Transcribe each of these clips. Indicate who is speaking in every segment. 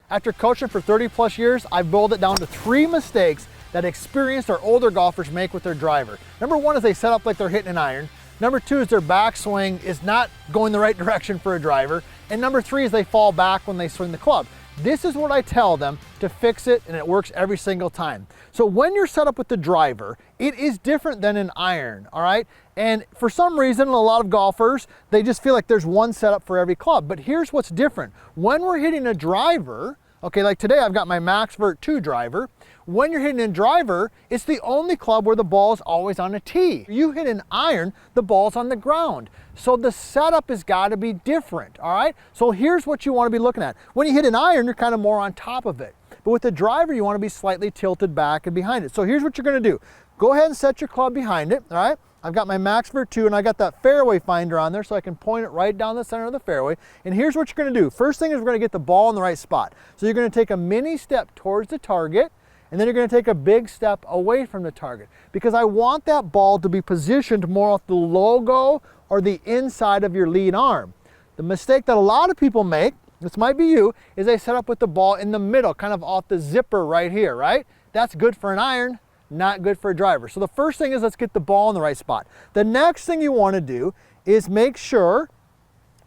Speaker 1: After coaching for 30 plus years, I've boiled it down to 3 mistakes that experienced or older golfers make with their driver. Number 1 is they set up like they're hitting an iron. Number 2 is their backswing is not going the right direction for a driver. And number 3 is they fall back when they swing the club. This is what I tell them to fix it, and it works every single time. So when you're set up with the driver, it is different than an iron, all right? And for some reason, a lot of golfers, they just feel like there's one setup for every club. But here's what's different. When we're hitting a driver, okay, like today I've got my MaxVert 2 driver. When you're hitting a driver, it's the only club where the ball is always on a tee. You hit an iron, the ball's on the ground. So the setup has got to be different, all right? So here's what you want to be looking at. When you hit an iron, you're kind of more on top of it. But with the driver, you want to be slightly tilted back and behind it. So here's what you're going to do. Go ahead and set your club behind it, all right? I've got my MaxVert 2 and I got that fairway finder on there so I can point it right down the center of the fairway. And here's what you're going to do. First thing is we're going to get the ball in the right spot. So you're going to take a mini step towards the target, and then you're going to take a big step away from the target, because I want that ball to be positioned more off the logo or the inside of your lead arm. The mistake that a lot of people make, this might be you, is they set up with the ball in the middle, kind of off the zipper right here, right? That's good for an iron, not good for a driver. So the first thing is let's get the ball in the right spot. The next thing you want to do is make sure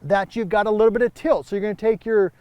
Speaker 1: that you've got a little bit of tilt. So you're going to take your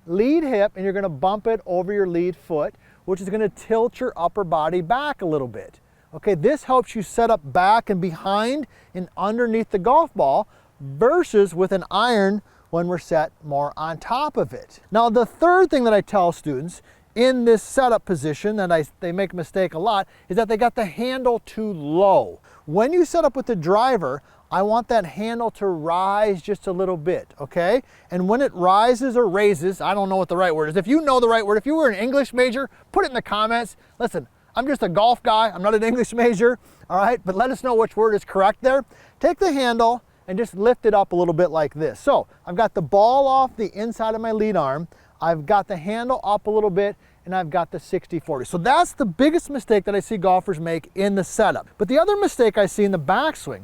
Speaker 1: lead hip and you're going to bump it over your lead foot, which is going to tilt your upper body back a little bit. Okay, this helps you set up back and behind and underneath the golf ball versus with an iron when we're set more on top of it. Now, the third thing that I tell students in this setup position that they make a mistake a lot is that they got the handle too low. When you set up with the driver, I want that handle to rise just a little bit, okay? And when it rises or raises, I don't know what the right word is. If you know the right word, if you were an English major, put it in the comments. Listen, I'm just a golf guy. I'm not an English major, all right? But let us know which word is correct there. Take the handle and just lift it up a little bit like this. So I've got the ball off the inside of my lead arm. I've got the handle up a little bit, and I've got the 60-40. So that's the biggest mistake that I see golfers make in the setup. But the other mistake I see in the backswing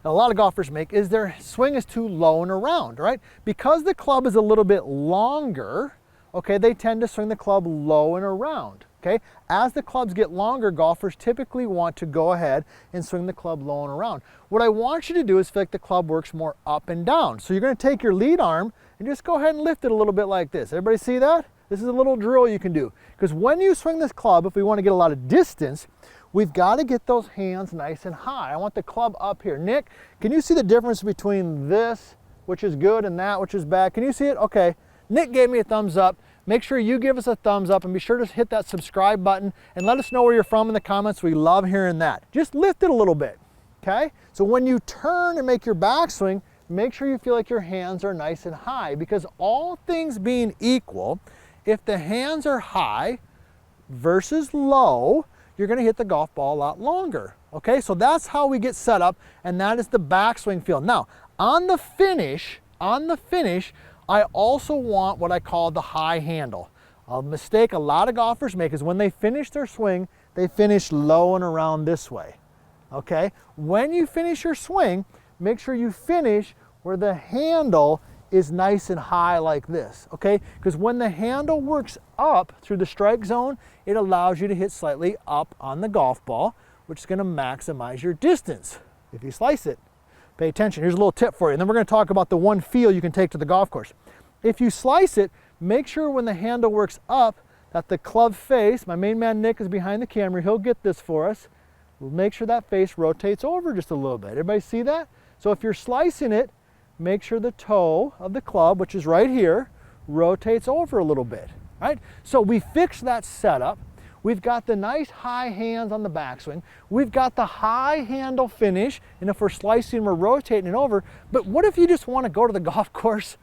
Speaker 1: that a lot of golfers make is their swing is too low and around, right? Because the club is a little bit longer, okay, they tend to swing the club low and around, okay? As the clubs get longer, golfers typically want to go ahead and swing the club low and around. What I want you to do is feel like the club works more up and down. So you're going to take your lead arm and just go ahead and lift it a little bit like this. Everybody see that? This is a little drill you can do. Because when you swing this club, if we want to get a lot of distance, we've got to get those hands nice and high. I want the club up here. Nick, can you see the difference between this, which is good, and that, which is bad? Can you see it? Okay. Nick gave me a thumbs up. Make sure you give us a thumbs up and be sure to hit that subscribe button and let us know where you're from in the comments. We love hearing that. Just lift it a little bit, okay? So when you turn and make your backswing, make sure you feel like your hands are nice and high, because all things being equal, if the hands are high versus low, you're going to hit the golf ball a lot longer. Okay, so that's how we get set up, and that is the backswing feel. Now, on the finish, I also want what I call the high handle. A mistake a lot of golfers make is when they finish their swing, they finish low and around this way. Okay, when you finish your swing, make sure you finish where the handle is nice and high like this, okay? Because when the handle works up through the strike zone, it allows you to hit slightly up on the golf ball, which is going to maximize your distance if you slice it. Pay attention. Here's a little tip for you. And then we're going to talk about the one feel you can take to the golf course. If you slice it, make sure when the handle works up that the club face, my main man Nick is behind the camera, he'll get this for us. We'll make sure that face rotates over just a little bit. Everybody see that? So if you're slicing it, make sure the toe of the club, which is right here, rotates over a little bit, right? So we fixed that setup. We've got the nice high hands on the backswing. We've got the high handle finish, and if we're slicing, we're rotating it over. But what if you just want to go to the golf course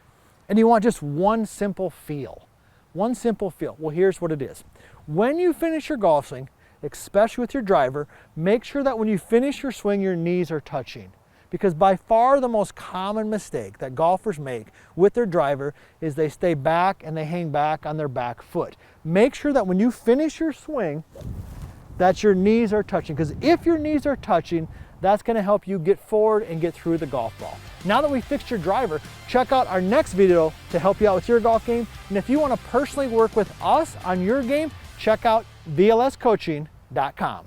Speaker 1: and you want just one simple feel? One simple feel. Well, here's what it is. When you finish your golf swing, especially with your driver, make sure that when you finish your swing, your knees are touching. Because by far the most common mistake that golfers make with their driver is they stay back and they hang back on their back foot. Make sure that when you finish your swing, that your knees are touching. Because if your knees are touching, That's gonna help you get forward and get through the golf ball. Now that we fixed your driver, check out our next video to help you out with your golf game. And if you wanna personally work with us on your game, check out vlscoaching.com.